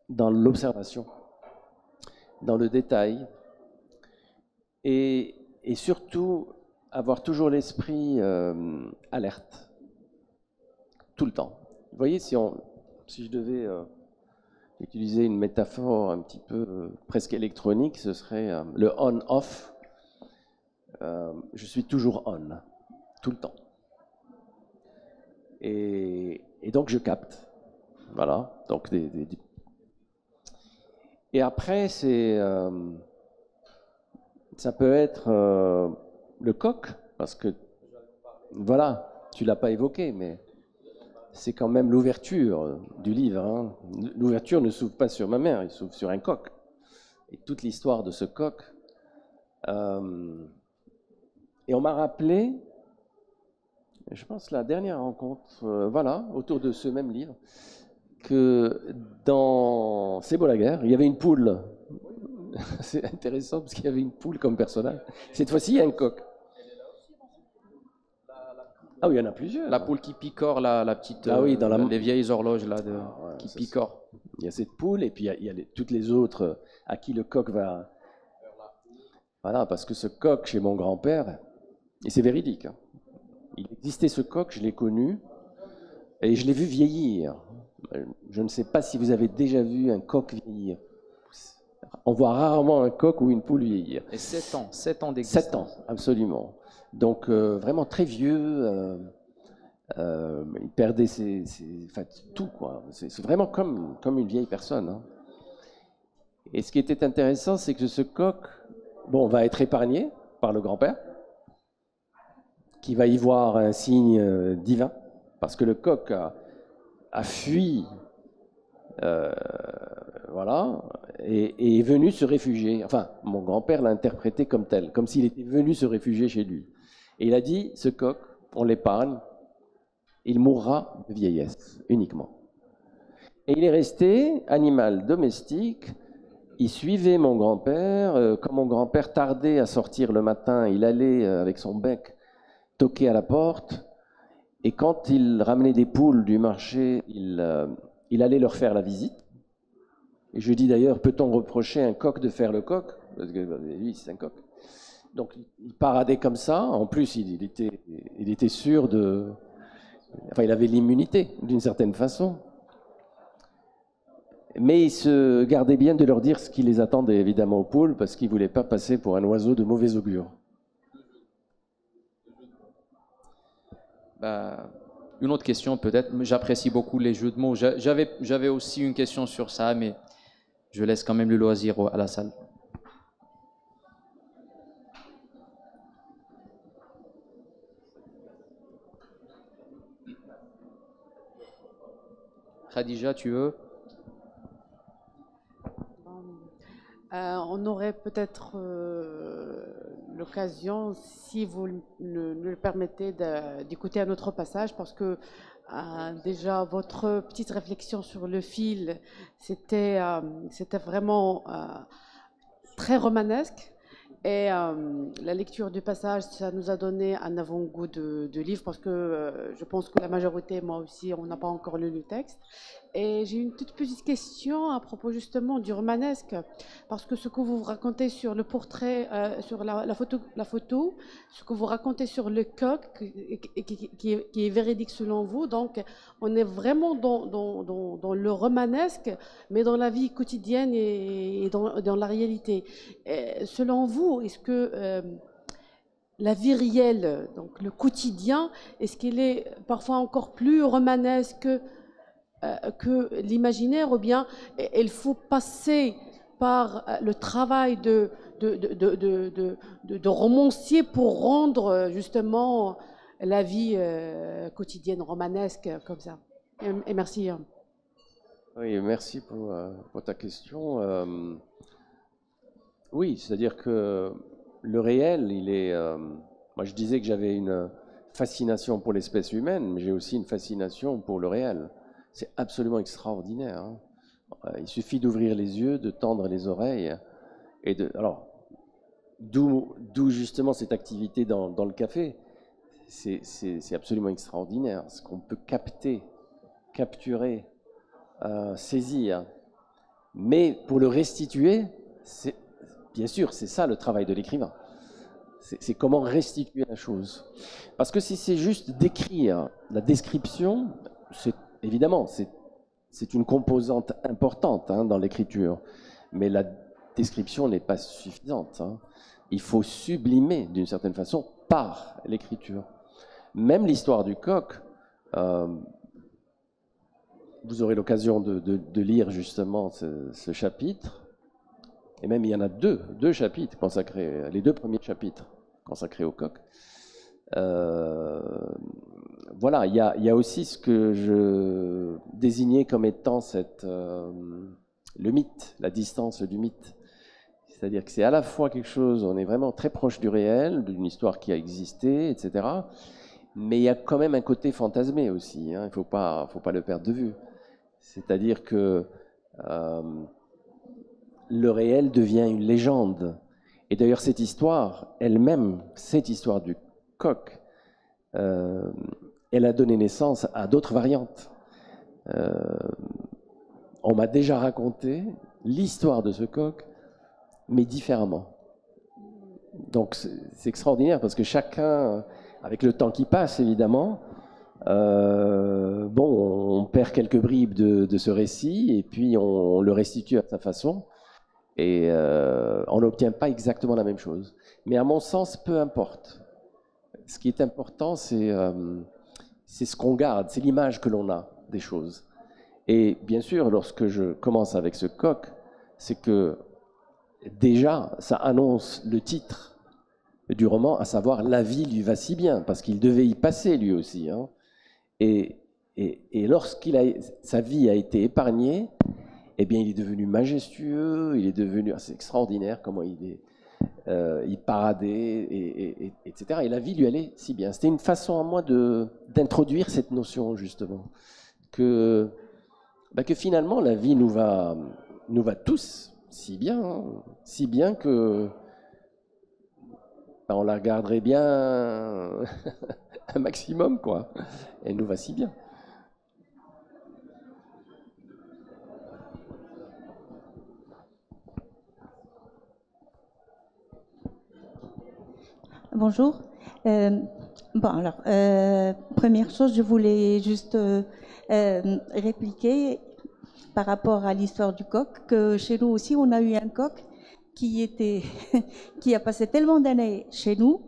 dans l'observation, dans le détail, et surtout avoir toujours l'esprit alerte, tout le temps. Vous voyez, si je devais utiliser une métaphore un petit peu presque électronique, ce serait le on-off. Je suis toujours on, tout le temps. Et donc je capte. Voilà, donc Et après, ça peut être le coq, parce que, voilà, tu l'as pas évoqué, mais c'est quand même l'ouverture du livre. Hein. L'ouverture ne s'ouvre pas sur ma mère, il s'ouvre sur un coq. Et toute l'histoire de ce coq. Et on m'a rappelé, je pense, la dernière rencontre, autour de ce même livre, que dans C'est beau la guerre, il y avait une poule. C'est intéressant parce qu'il y avait une poule comme personnage. Cette fois-ci, il y a un coq. Ah oui, il y en a plusieurs. La poule qui picore, la petite, ah oui, les vieilles horloges là, qui picorent. Il y a cette poule et puis il y a toutes les autres à qui le coq va... Voilà, parce que ce coq, chez mon grand-père, et c'est véridique, hein, il existait ce coq, je l'ai connu, et je l'ai vu vieillir. Je ne sais pas si vous avez déjà vu un coq vieillir. On voit rarement un coq ou une poule vieillir. Et 7 ans d'existence. 7 ans, absolument. Donc vraiment très vieux, il perdait tout, quoi. C'est vraiment comme une vieille personne. Hein. Et ce qui était intéressant, c'est que ce coq, va être épargné par le grand-père, qui va y voir un signe divin, parce que le coq a fui, et est venu se réfugier. Enfin, mon grand-père l'a interprété comme tel, comme s'il était venu se réfugier chez lui. Et il a dit, ce coq, on l'épargne, il mourra de vieillesse, uniquement. Et il est resté animal domestique, il suivait mon grand-père, quand mon grand-père tardait à sortir le matin, il allait avec son bec toquait à la porte, et quand il ramenait des poules du marché, il allait leur faire la visite. Et je dis d'ailleurs, peut-on reprocher à un coq de faire le coq? Parce que lui, c'est un coq. Donc il paradait comme ça. En plus, il était sûr de... Enfin, il avait l'immunité, d'une certaine façon. Mais il se gardait bien de leur dire ce qui les attendait, évidemment, aux poules, parce qu'il ne voulait pas passer pour un oiseau de mauvais augure. Une autre question peut-être. J'apprécie beaucoup les jeux de mots. J'avais aussi une question sur ça, mais je laisse quand même le loisir à la salle. Khadija, tu veux? On aurait peut-être l'occasion, si vous nous le permettez, d'écouter un autre passage, parce que déjà votre petite réflexion sur le fil, c'était vraiment très romanesque. Et la lecture du passage, ça nous a donné un avant-goût de livre, parce que je pense que la majorité, moi aussi, on n'a pas encore lu le texte. Et j'ai une toute petite question à propos justement du romanesque, parce que ce que vous racontez sur le portrait, sur la photo, ce que vous racontez sur le coq, qui est véridique selon vous, donc on est vraiment dans le romanesque, mais dans la vie quotidienne et dans la réalité. Et selon vous, est-ce que la vie réelle, donc le quotidien, est-ce qu'il est parfois encore plus romanesque que l'imaginaire, ou bien il faut passer par le travail de romancier pour rendre justement la vie quotidienne romanesque comme ça? Et merci. Oui, merci pour ta question. Oui, c'est-à-dire que le réel, il est... moi, je disais que j'avais une fascination pour l'espèce humaine, mais j'ai aussi une fascination pour le réel. C'est absolument extraordinaire. Hein. Il suffit d'ouvrir les yeux, de tendre les oreilles. Alors, d'où justement cette activité dans le café. C'est absolument extraordinaire. Ce qu'on peut capturer, saisir. Mais pour le restituer, bien sûr, c'est ça le travail de l'écrivain. C'est comment restituer la chose. Parce que si c'est juste d'écrire, la description, évidemment, c'est une composante importante dans l'écriture. Mais la description n'est pas suffisante. Hein. Il faut sublimer, d'une certaine façon, par l'écriture. Même l'histoire du coq, vous aurez l'occasion de lire justement ce chapitre. Et même il y en a deux chapitres consacrés, les deux premiers chapitres consacrés au coq. Voilà, il y a aussi ce que je désignais comme étant le mythe, la distance du mythe. C'est-à-dire que c'est à la fois quelque chose, on est vraiment très proche du réel, d'une histoire qui a existé, etc. Mais il y a quand même un côté fantasmé aussi, hein, il ne faut pas le perdre de vue. C'est-à-dire que le réel devient une légende. Et d'ailleurs, cette histoire elle-même, cette histoire du coq, elle a donné naissance à d'autres variantes. On m'a déjà raconté l'histoire de ce coq, mais différemment. Donc c'est extraordinaire parce que chacun, avec le temps qui passe évidemment, on perd quelques bribes de ce récit et puis on le restitue à sa façon et on n'obtient pas exactement la même chose. Mais à mon sens, peu importe. Ce qui est important, c'est ce qu'on garde, c'est l'image que l'on a des choses. Et bien sûr, lorsque je commence avec ce coq, c'est que déjà, ça annonce le titre du roman, à savoir « La vie lui va si bien », parce qu'il devait y passer lui aussi. Hein. Et sa vie a été épargnée, eh bien, il est devenu majestueux, il est devenu assez extraordinaire, comment il paradait, etc. Et la vie lui allait si bien. C'était une façon à moi d'introduire cette notion, justement, que finalement, la vie nous va tous si bien, hein, si bien que ben, on la garderait bien un maximum, quoi. Elle nous va si bien. Bonjour. Bon, alors, première chose, je voulais juste répliquer par rapport à l'histoire du coq, que chez nous aussi, on a eu un coq qui a passé tellement d'années chez nous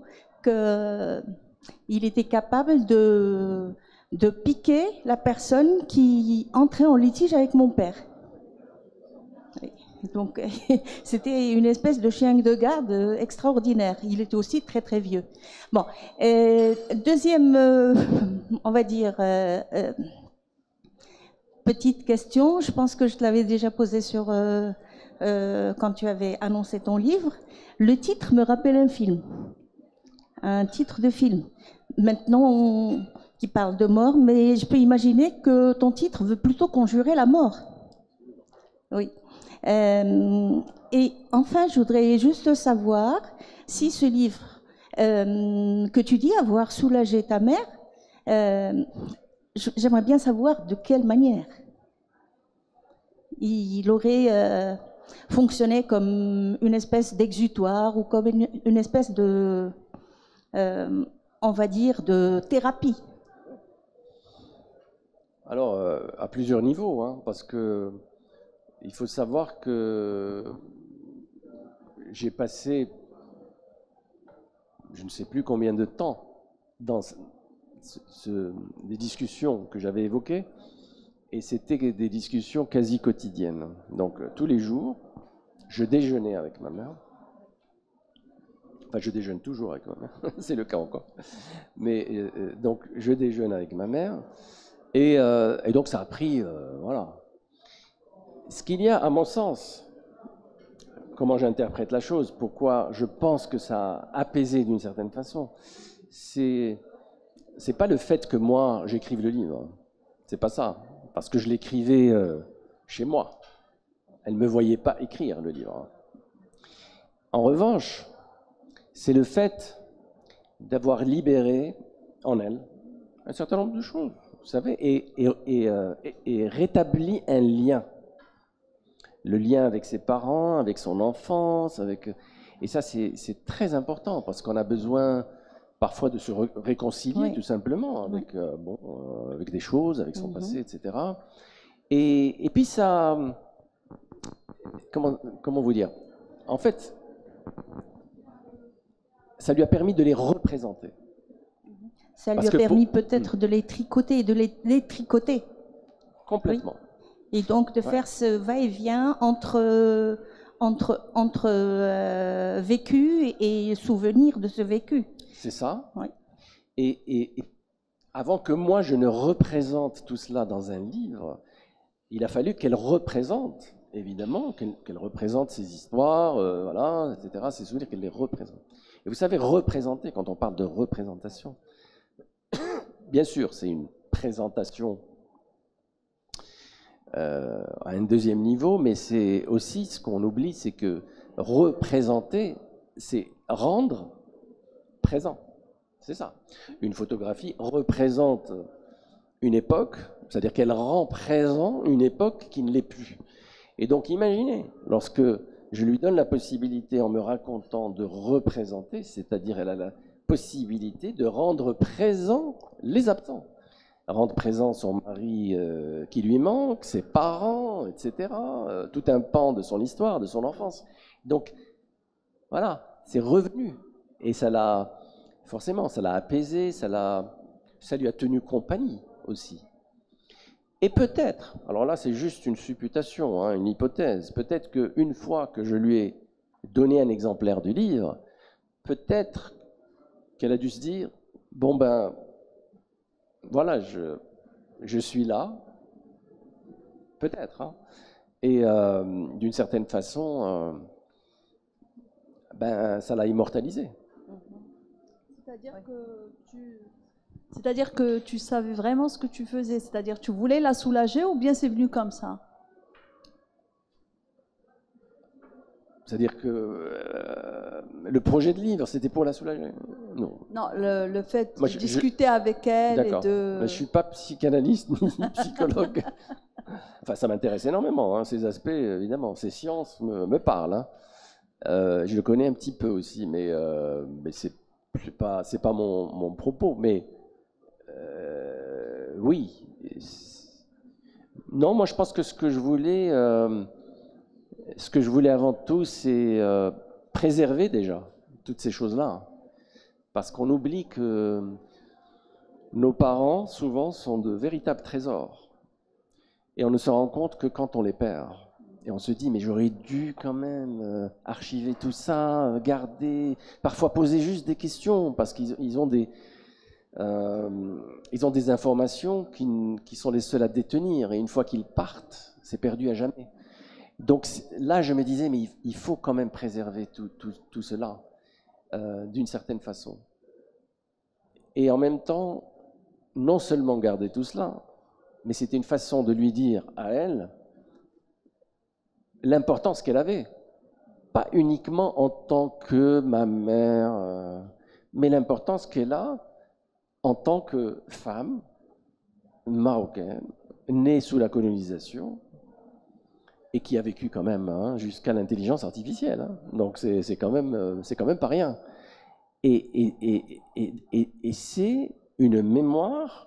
qu'il était capable de piquer la personne qui entrait en litige avec mon père. Donc, c'était une espèce de chien de garde extraordinaire. Il était aussi très, très vieux. Bon, deuxième, on va dire, petite question. Je pense que je te l'avais déjà posée quand tu avais annoncé ton livre. Le titre me rappelle un film. Un titre de film. Maintenant, qui parle de mort, mais je peux imaginer que ton titre veut plutôt conjurer la mort. Oui. Et enfin, je voudrais juste savoir si ce livre que tu dis avoir soulagé ta mère, j'aimerais bien savoir de quelle manière il aurait fonctionné comme une espèce d'exutoire ou comme une espèce de, on va dire, de thérapie. Alors, à plusieurs niveaux, hein, parce que il faut savoir que j'ai passé, je ne sais plus combien de temps, dans des discussions que j'avais évoquées, et c'était des discussions quasi quotidiennes. Donc, tous les jours, je déjeunais avec ma mère. Enfin, je déjeune toujours avec ma mère, c'est le cas encore. Mais donc, je déjeune avec ma mère, et donc ça a pris, voilà. Ce qu'il y a, à mon sens, comment j'interprète la chose, pourquoi je pense que ça a apaisé d'une certaine façon, c'est pas le fait que moi j'écrive le livre, c'est pas ça, parce que je l'écrivais chez moi. Elle ne me voyait pas écrire le livre. En revanche, c'est le fait d'avoir libéré en elle un certain nombre de choses, vous savez, et rétabli un lien. Le lien avec ses parents, avec son enfance, et ça c'est très important parce qu'on a besoin parfois de se réconcilier, oui, tout simplement avec, avec des choses, avec son passé, etc. Et puis ça, comment vous dire, en fait, ça lui a permis de les représenter. Ça lui a permis peut-être de les tricoter, Complètement. Oui. Et donc de faire ce va-et-vient entre vécu et souvenir de ce vécu. C'est ça. Oui. Et avant que moi je ne représente tout cela dans un livre, il a fallu qu'elle représente, évidemment, qu'elle représente ses histoires, voilà, etc., ses souvenirs, qu'elle les représente. Et vous savez, représenter, quand on parle de représentation, bien sûr, c'est une présentation à un deuxième niveau, mais c'est aussi ce qu'on oublie, c'est que représenter, c'est rendre présent. C'est ça. Une photographie représente une époque, c'est-à-dire qu'elle rend présent une époque qui ne l'est plus. Et donc imaginez, lorsque je lui donne la possibilité en me racontant de représenter, c'est-à-dire elle a la possibilité de rendre présent les absents. Rendre présent son mari qui lui manque, ses parents, etc. Tout un pan de son histoire, de son enfance. Donc, voilà, c'est revenu. Et ça l'a, forcément, ça l'a apaisé, ça lui a tenu compagnie aussi. Et peut-être, alors là c'est juste une supputation, hein, une hypothèse, peut-être qu'une fois que je lui ai donné un exemplaire du livre, peut-être qu'elle a dû se dire, bon ben, voilà, je suis là, peut-être, hein, et d'une certaine façon, ben, ça l'a immortalisé. C'est-à-dire que tu savais vraiment ce que tu faisais, c'est-à-dire que tu voulais la soulager ou bien c'est venu comme ça? C'est-à-dire que Le projet de livre, c'était pour la soulager? Non. Non, le fait Moi, de discuter avec elle et D'accord. de... Je ne suis pas psychanalyste ni psychologue. Enfin, ça m'intéresse énormément, hein, ces aspects, évidemment. Ces sciences me parlent. Hein. Je le connais un petit peu aussi, mais c'est pas mon propos. Mais oui. Non, moi, je pense que ce que je voulais avant tout, c'est préserver déjà toutes ces choses-là. Parce qu'on oublie que nos parents, souvent, sont de véritables trésors. Et on ne se rend compte que quand on les perd. Et on se dit, mais j'aurais dû quand même archiver tout ça, garder, parfois poser juste des questions, parce qu'ils ont des informations qui sont les seules à détenir. Et une fois qu'ils partent, c'est perdu à jamais. Donc là, je me disais, mais il faut quand même préserver tout cela, d'une certaine façon. Et en même temps, non seulement garder tout cela, mais c'était une façon de lui dire à elle l'importance qu'elle avait. Pas uniquement en tant que ma mère, mais l'importance qu'elle a en tant que femme marocaine, née sous la colonisation, et qui a vécu quand même jusqu'à l'intelligence artificielle. Hein. Donc c'est quand même pas rien. Et c'est une mémoire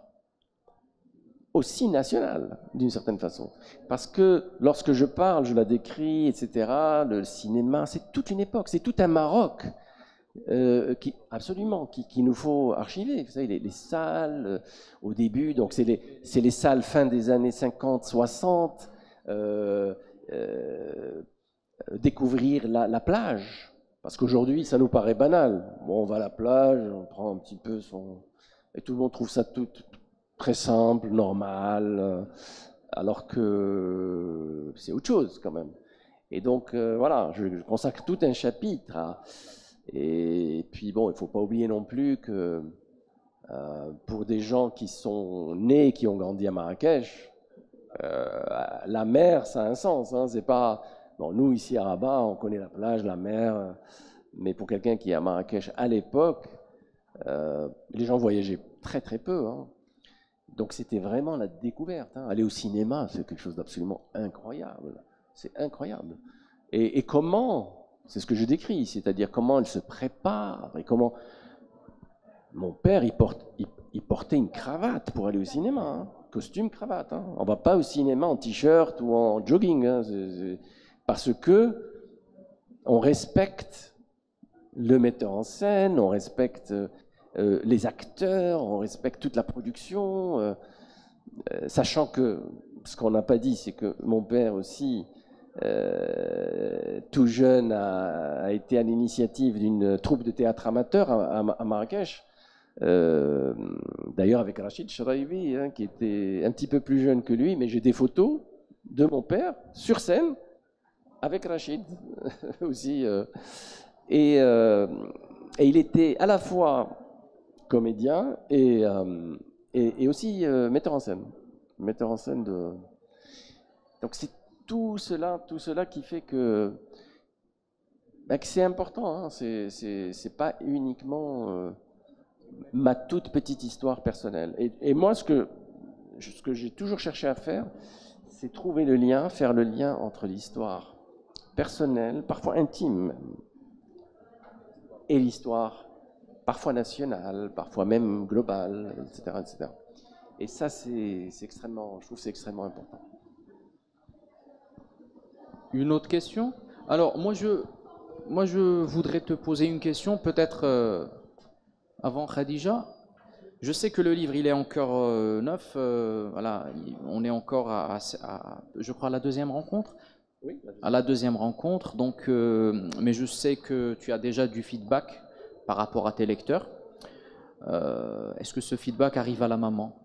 aussi nationale, d'une certaine façon. Parce que lorsque je parle, je la décris, etc., le cinéma, c'est toute une époque, c'est tout un Maroc qui nous faut archiver. Vous savez, les salles, au début, donc c'est les salles fin des années 50, 60, découvrir la plage. Parce qu'aujourd'hui, ça nous paraît banal. Bon, on va à la plage, on prend un petit peu et tout le monde trouve ça tout très simple, normal, alors que c'est autre chose quand même. Et donc, voilà, je consacre tout un chapitre et puis bon, il ne faut pas oublier non plus que pour des gens qui sont nés, qui ont grandi à Marrakech, la mer, ça a un sens. Hein, c'est pas... Bon, nous, ici à Rabat, on connaît la plage, la mer, mais pour quelqu'un qui est à Marrakech à l'époque, les gens voyageaient très très peu. Hein. Donc c'était vraiment la découverte. Hein. Aller au cinéma, c'est quelque chose d'absolument incroyable. C'est incroyable. Et comment, c'est ce que je décris, c'est-à-dire comment elle se prépare et comment... Mon père, il portait une cravate pour aller au cinéma, hein. Costume, cravate. Hein. On ne va pas au cinéma en t-shirt ou en jogging, hein. Parce que on respecte le metteur en scène, on respecte les acteurs, on respecte toute la production, sachant que, ce qu'on n'a pas dit, c'est que mon père aussi, tout jeune, a été à l'initiative d'une troupe de théâtre amateur à Marrakech, d'ailleurs avec Rachid Shraibi, hein, qui était un petit peu plus jeune que lui, mais j'ai des photos de mon père sur scène avec Rachid aussi. Et il était à la fois comédien et aussi metteur en scène. Metteur en scène de... Donc c'est tout cela qui fait que c'est important. Hein. C'est pas uniquement ma toute petite histoire personnelle. Et moi, ce que j'ai toujours cherché à faire, c'est trouver le lien, faire le lien entre l'histoire personnelle, parfois intime, et l'histoire parfois nationale, parfois même globale, etc., etc. Et ça, c'est extrêmement, je trouve, c'est extrêmement important. Une autre question? Alors, moi, je voudrais te poser une question, peut-être avant Khadija. Je sais que le livre, il est encore neuf. Voilà, on est encore je crois, à la deuxième rencontre. Oui, à la deuxième rencontre. Donc, mais je sais que tu as déjà du feedback par rapport à tes lecteurs. Est-ce que ce feedback arrive à la maman?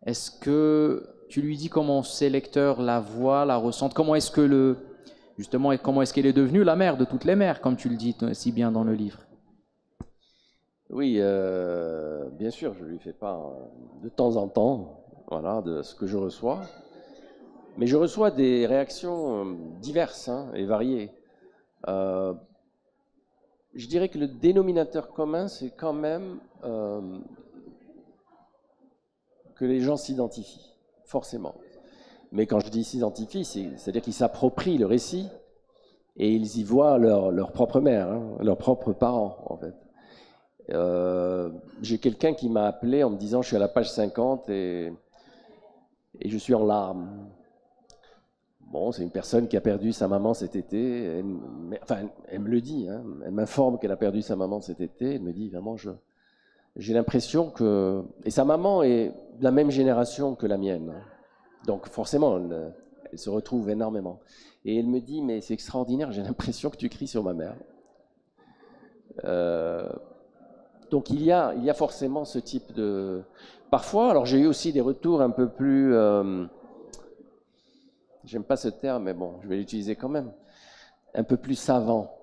Est-ce que tu lui dis comment ces lecteurs la voient, la ressentent? Comment est-ce que comment est-ce qu'elle est devenue la mère de toutes les mères, comme tu le dis si bien dans le livre? Oui, bien sûr, je lui fais part de temps en temps, voilà, de ce que je reçois. Mais je reçois des réactions diverses, hein, et variées. je dirais que le dénominateur commun, c'est quand même que les gens s'identifient, forcément. Mais quand je dis s'identifient, c'est-à-dire qu'ils s'approprient le récit et ils y voient leur propre mère, hein, leurs propres parents, en fait. J'ai quelqu'un qui m'a appelé en me disant « je suis à la page 50 et je suis en larmes ». Bon, c'est une personne qui a perdu sa maman cet été. Elle me le dit, hein, elle m'informe qu'elle a perdu sa maman cet été. Elle me dit vraiment, j'ai l'impression que... Et sa maman est de la même génération que la mienne. Donc forcément, elle se retrouve énormément. Et elle me dit, mais c'est extraordinaire, j'ai l'impression que tu cries sur ma mère. Donc il y a forcément ce type de... Parfois, alors j'ai eu aussi des retours un peu plus... J'aime pas ce terme, mais bon, je vais l'utiliser quand même. Un peu plus savants.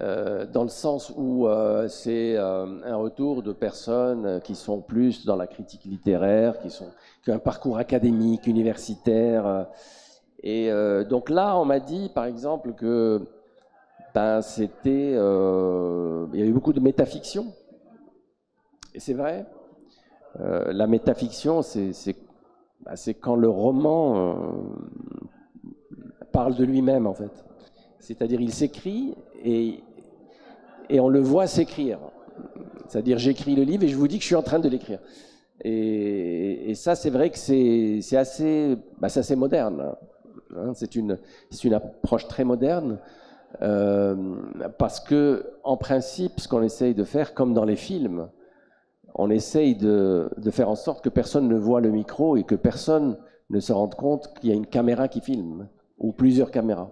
Dans le sens où c'est un retour de personnes qui sont plus dans la critique littéraire, qui ont un parcours académique, universitaire. Et donc là, on m'a dit, par exemple, que c'était... il y avait beaucoup de métafiction. Et c'est vrai. La métafiction, c'est quand le roman parle de lui-même, en fait. C'est-à-dire, il s'écrit et on le voit s'écrire. C'est-à-dire, j'écris le livre et je vous dis que je suis en train de l'écrire. Et ça, c'est vrai que c'est assez moderne. Hein. C'est une approche très moderne parce que, en principe, ce qu'on essaye de faire, comme dans les films, on essaye de faire en sorte que personne ne voit le micro et que personne ne se rende compte qu'il y a une caméra qui filme, ou plusieurs caméras.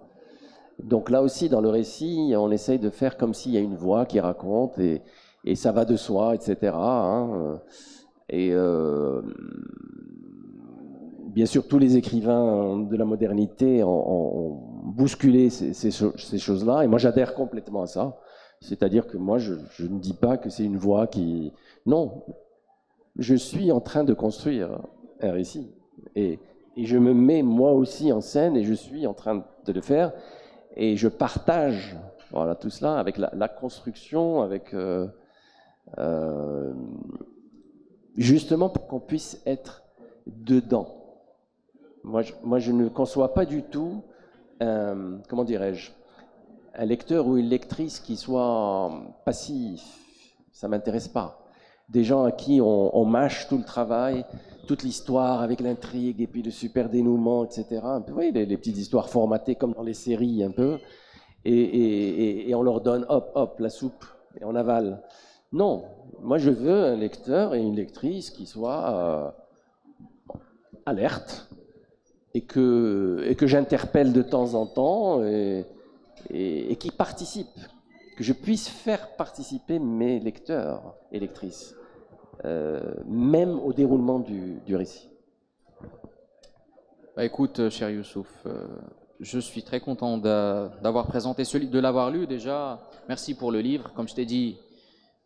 Donc là aussi, dans le récit, on essaye de faire comme s'il y a une voix qui raconte, et ça va de soi, etc. Hein. Et bien sûr, tous les écrivains de la modernité ont bousculé ces choses-là, et moi j'adhère complètement à ça. C'est-à-dire que moi, je ne dis pas que c'est une voix qui... Non, je suis en train de construire un récit. Et je me mets moi aussi en scène et je suis en train de le faire. Et je partage tout cela avec la construction, avec justement pour qu'on puisse être dedans. Moi, je ne conçois pas du tout, comment dirais-je, un lecteur ou une lectrice qui soit passif, ça ne m'intéresse pas. Des gens à qui on mâche tout le travail, toute l'histoire avec l'intrigue et puis le super dénouement, etc. Vous voyez, les petites histoires formatées comme dans les séries un peu, et on leur donne hop, la soupe, et on avale. Non, moi je veux un lecteur et une lectrice qui soient alertes et que j'interpelle de temps en temps et qui participent, que je puisse faire participer mes lecteurs et lectrices, même au déroulement du récit. Bah écoute, cher Youssouf, je suis très content d'avoir présenté ce livre, de l'avoir lu déjà. Merci pour le livre. Comme je t'ai dit,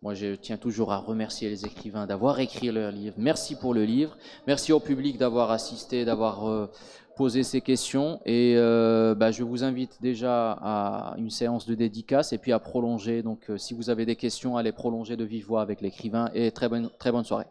moi je tiens toujours à remercier les écrivains d'avoir écrit leur livre. Merci pour le livre. Merci au public d'avoir assisté, d'avoir poser ces questions et je vous invite déjà à une séance de dédicace et puis à prolonger. Donc si vous avez des questions, allez prolonger de vive voix avec l'écrivain et très bonne soirée.